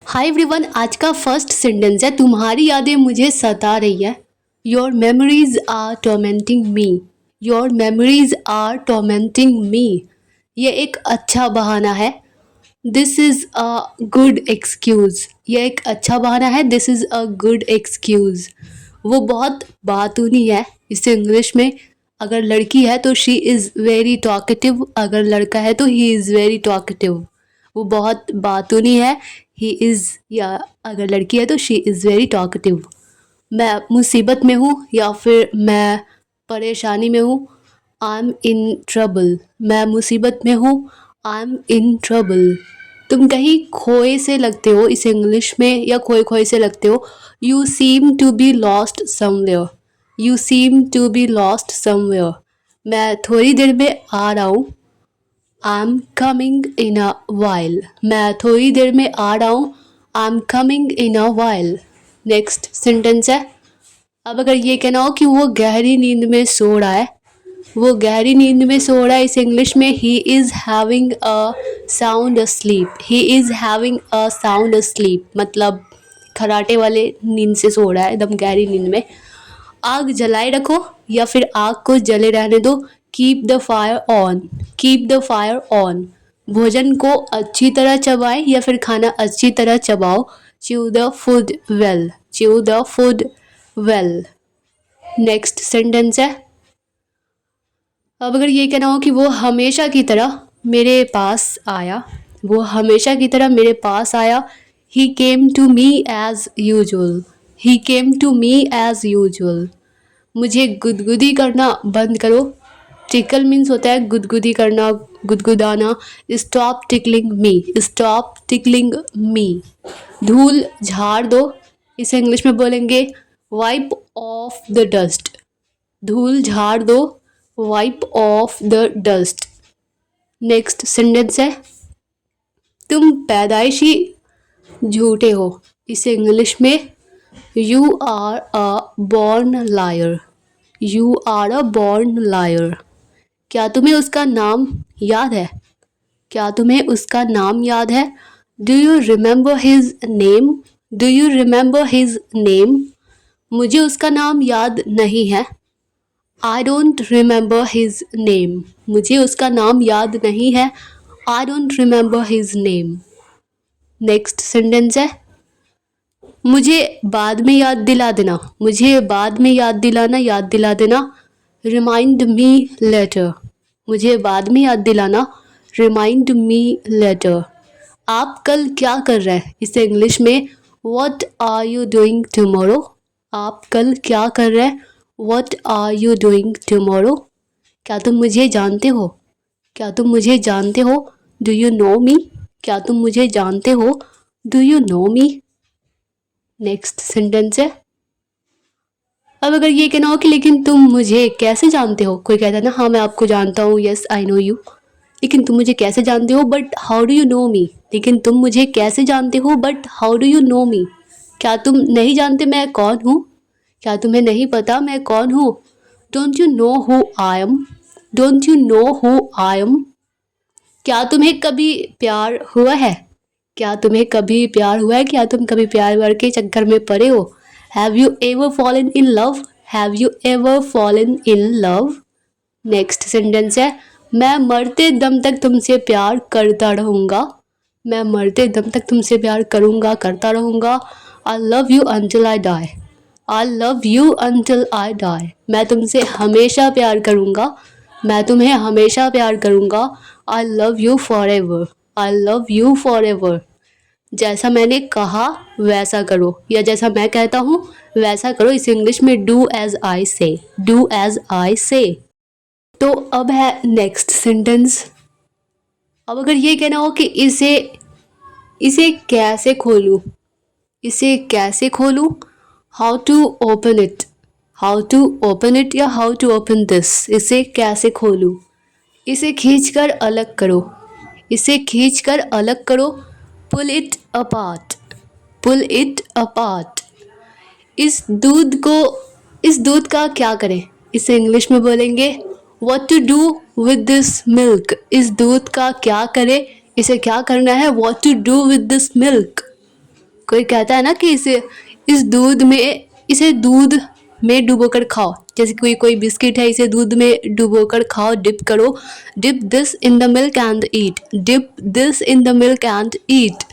Hi everyone, आज का first sentence है तुम्हारी यादें मुझे सता रही है। Your memories are tormenting me. Your memories are tormenting me. ये एक अच्छा बहाना है। This is a good excuse. ये एक अच्छा बहाना है। This is a good excuse. वो बहुत बातूनी है। इसे इंग्लिश में अगर लड़की है तो शी इज़ वेरी टॉकेटिव, अगर लड़का है तो ही इज़ वेरी टॉकेटिव। वो बहुत बातूनी है। ही इज़, या अगर लड़की है तो शी इज़ वेरी टॉकेटिव। मैं मुसीबत में हूँ या फिर मैं परेशानी में हूँ। I M in trouble. मैं मुसीबत में हूँ। I M in trouble. तुम कहीं खोए से लगते हो, इसे इंग्लिश में या खोए खोए से लगते हो। You seem to be lost somewhere. You seem to be lost somewhere. मैं थोड़ी देर में आ रहा हूँ। I am coming in a while. मैं थोड़ी देर में आ रहा हूँ। I am coming in a while. Next sentence है, अब अगर ये कहना हो कि वो गहरी नींद में सो रहा है। वो गहरी नींद में सो रहा है, इस इंग्लिश में he is having a sound sleep. He is having a sound sleep मतलब खराटे वाले नींद से सो रहा है, एकदम गहरी नींद में। आग जलाए रखो या फिर आग को जले रहने दो। Keep the fire on. Keep the fire on. भोजन को अच्छी तरह चबाएं या फिर खाना अच्छी तरह चबाओ। Chew the food well. Chew the food well. Next sentence है, अब अगर ये कहना हो कि वो हमेशा की तरह मेरे पास आया। वो हमेशा की तरह मेरे पास आया। He came to me as usual. He came to me as usual. मुझे गुदगुदी करना बंद करो। टिकल मीन्स होता है गुदगुदी करना, गुदगुदाना। स्टॉप टिकलिंग मी। स्टॉप टिकलिंग मी। धूल झाड़ दो, इसे इंग्लिश में बोलेंगे वाइप ऑफ द डस्ट। धूल झाड़ दो, wipe off the dust. Next sentence है, तुम पैदाइशी झूठे हो, इसे इंग्लिश में you are a born liar. You are a born liar. क्या तुम्हें उसका नाम याद है? क्या तुम्हें उसका नाम याद है? Do you remember his name? Do you remember his name? मुझे उसका नाम याद नहीं है। I don't remember his name. मुझे उसका नाम याद नहीं है। I don't remember his name. Next sentence है, मुझे बाद में याद दिला देना। मुझे बाद में याद दिलाना, याद दिला देना। Remind me later. मुझे बाद में याद दिलाना। Remind me later. आप कल क्या कर रहे हैं, इसे इंग्लिश में what are you doing tomorrow. आप कल क्या कर रहे हैं? What are you doing tomorrow. क्या तुम मुझे जानते हो? क्या तुम मुझे जानते हो? Do you know me. क्या तुम मुझे जानते हो? Do you know me. Next sentence है, अब अगर ये कहना हो कि लेकिन तुम मुझे कैसे जानते हो। कोई कहता है ना, हाँ मैं आपको जानता हूँ, यस आई नो यू, लेकिन तुम मुझे कैसे जानते हो, but how do you know me. लेकिन तुम मुझे कैसे जानते हो, but how do you know me. क्या तुम नहीं जानते मैं कौन हूँ? क्या तुम्हें नहीं पता मैं कौन हूँ? Don't you know who I am. Don't you know who I am. क्या तुम्हें कभी प्यार हुआ है? क्या तुम्हें कभी प्यार हुआ है? क्या तुम कभी प्यार व्यार के चक्कर में पड़े हो? Have you ever fallen in love. Have you ever fallen in love. Next sentence है, मैं मरते दम तक तुमसे प्यार करता रहूँगा। मैं मरते दम तक तुमसे प्यार करूँगा, करता रहूँगा। I love you until I die. I love you until I die. मैं तुमसे हमेशा प्यार करूँगा। मैं तुम्हें हमेशा प्यार करूँगा। आई love you for ever. I love you for ever. जैसा मैंने कहा वैसा करो, या जैसा मैं कहता हूँ वैसा करो, इसे इंग्लिश में डू एज आई से। डू एज आई से। तो अब है नेक्स्ट सेंटेंस, अब अगर ये कहना हो कि इसे इसे कैसे खोलूँ। इसे कैसे खोलूँ, how to open it. How to open it या हाउ टू ओपन दिस। इसे कैसे खोलूँ। इसे खींचकर अलग करो। इसे खींचकर अलग करो। Pull it apart. Pull it apart. इस दूध को, इस दूध का क्या करें, इसे इंग्लिश में बोलेंगे what to do with this milk. इस दूध का क्या करें, इसे क्या करना है, what to do with this milk. कोई कहता है ना कि इसे दूध में डुबोकर खाओ, जैसे कोई कोई बिस्किट है, इसे दूध में डुबोकर खाओ, डिप करो, dip this in the milk and eat, dip this in the milk and eat.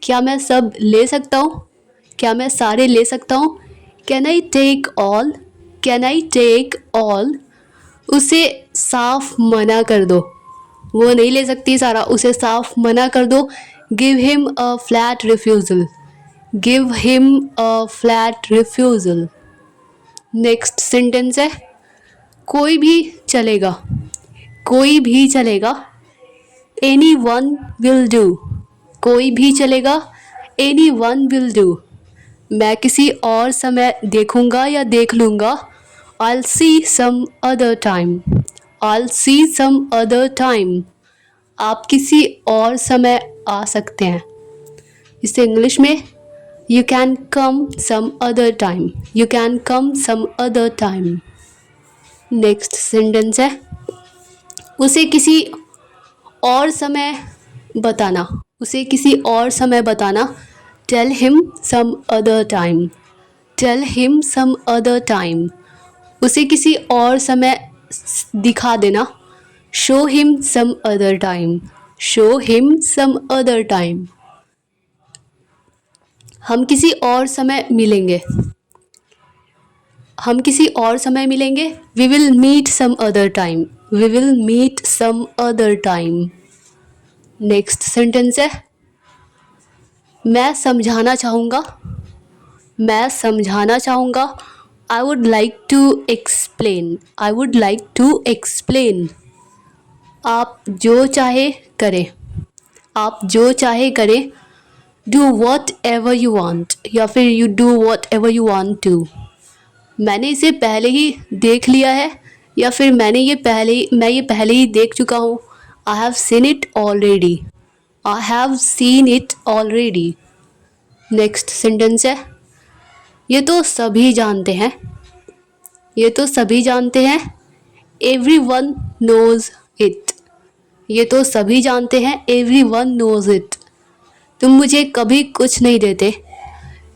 क्या मैं सब ले सकता हूँ? क्या मैं सारे ले सकता हूँ? Can I take all? Can I take all? उसे साफ मना कर दो, वो नहीं ले सकती सारा, उसे साफ मना कर दो। Give him a flat refusal, give him a flat refusal. Next sentence है कोई भी चलेगा, कोई भी चलेगा, एनी वन विल डू, कोई भी चलेगा, एनी वन विल डू। मैं किसी और समय देखूंगा या देख लूंगा, I'll see some other time, I'll see some other time। आप किसी और समय आ सकते हैं, इसे इंग्लिश में you can come some other time, you can come some other time. Next sentence है उसे किसी और समय बताना, उसे किसी और समय बताना, tell him some other time, tell him some other time. उसे किसी और समय दिखा देना, show him some other time, show him some other time. हम किसी और समय मिलेंगे, हम किसी और समय मिलेंगे, we will meet some other time, we will meet some other time. Next sentence है मैं समझाना चाहूँगा, मैं समझाना चाहूँगा, I would like to explain, I would like to explain. आप जो चाहे करें, आप जो चाहे करें, do whatever you want, या फिर you do whatever you want to. मैंने इसे पहले ही देख लिया है, या फिर मैं ये पहले ही देख चुका हूँ, I have seen it already, I have seen it already. Next sentence है ये तो सभी जानते हैं, ये तो सभी जानते हैं, एवरी वन नोज इट, ये तो सभी जानते हैं, एवरी वन नोज इट। तुम मुझे कभी कुछ नहीं देते,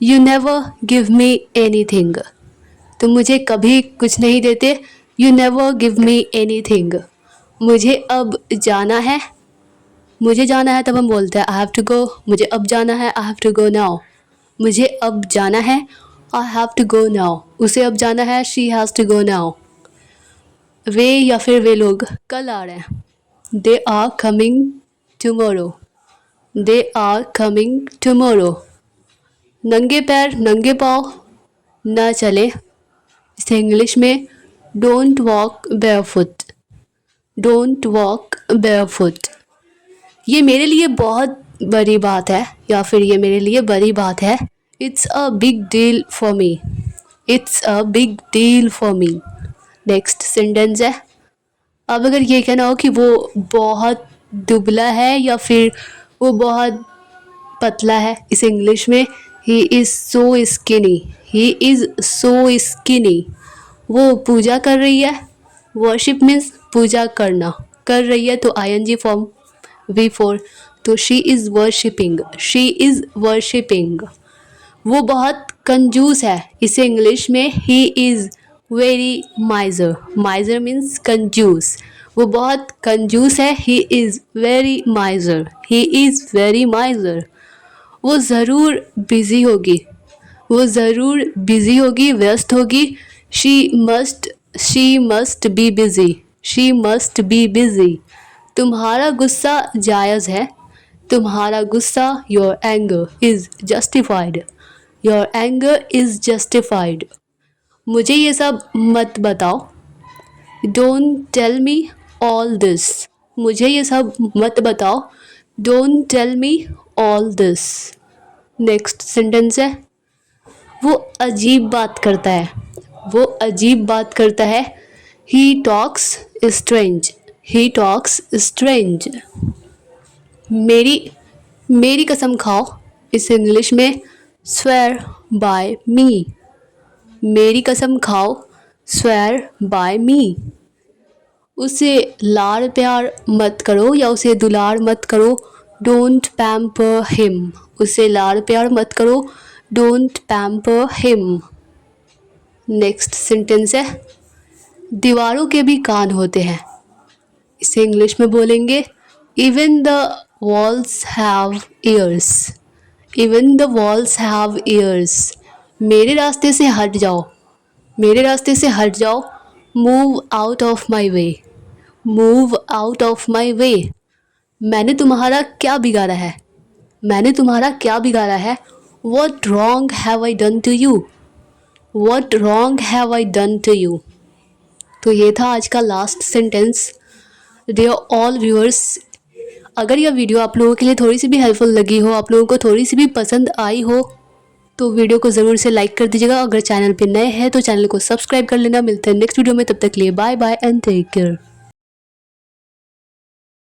you never give me any thing, तुम मुझे कभी कुछ नहीं देते, you never give me any thing. मुझे अब जाना है, मुझे जाना है, तब हम बोलते हैं आई हैव टू गो, मुझे अब जाना है, I have to go now, मुझे अब जाना है, I have to go now, उसे अब जाना है, she has to go now. वे या फिर वे लोग कल आ रहे हैं, they are coming tomorrow, they are coming tomorrow. नंगे पैर नंगे पाँव न चले, इसे इंग्लिश में don't walk barefoot, don't walk barefoot. ये मेरे लिए बहुत बड़ी बात है, या फिर ये मेरे लिए बड़ी बात है, it's a big deal for me, it's a big deal for me. Next sentence है अब अगर ये कहना हो कि वो बहुत दुबला है या फिर वो बहुत पतला है, इसे इंग्लिश में he is so skinny, he is so skinny. वो पूजा कर रही है, वर्शिप मीन्स पूजा करना, कर रही है तो आईएनजी फॉर्म V4, तो she is worshipping, she is worshipping. वो बहुत कंजूस है, इसे इंग्लिश में ही इज़ वेरी माइजर, माइजर मीन्स कंजूस, वो बहुत कंजूस है, he is very माइजर, he is very माइजर। वो ज़रूर बिज़ी होगी, वो ज़रूर बिज़ी होगी, व्यस्त होगी, she must be busy, she must be busy. तुम्हारा गुस्सा जायज़ है, तुम्हारा गुस्सा, your anger is justified, your anger is justified. मुझे ये सब मत बताओ, don't tell me all this, मुझे ये सब मत बताओ, don't tell me all this. Next sentence है वो अजीब बात करता है, वो अजीब बात करता है, he talks strange, he talks strange. मेरी कसम खाओ, इस इंग्लिश में स्वेयर बाय मी, मेरी कसम खाओ, स्वेयर बाय मी। उसे लाड़ प्यार मत करो या उसे दुलार मत करो, डोंट पैम्पर हिम, उसे लाड़ प्यार मत करो, don't pamper him. Next sentence है, दीवारों के भी कान होते हैं। इसे इंग्लिश में बोलेंगे, even the walls have years. Even the walls have years. मेरे रास्ते से हट जाओ, मेरे रास्ते से हट जाओ, move out of my way. Move out of my way. मैंने तुम्हारा क्या बिगाड़ा है, मैंने तुम्हारा क्या बिगाड़ा है, what wrong have I done to you. What wrong have I done to you. तो ये था आज का last sentence. Dear all viewers, अगर यह वीडियो आप लोगों के लिए थोड़ी सी भी हेल्पफुल लगी हो, आप लोगों को थोड़ी सी भी पसंद आई हो, तो वीडियो को ज़रूर से लाइक कर दीजिएगा। अगर चैनल पे नए हैं तो चैनल को सब्सक्राइब कर लेना। मिलते हैं नेक्स्ट वीडियो में, तब तक के लिए bye bye and take care.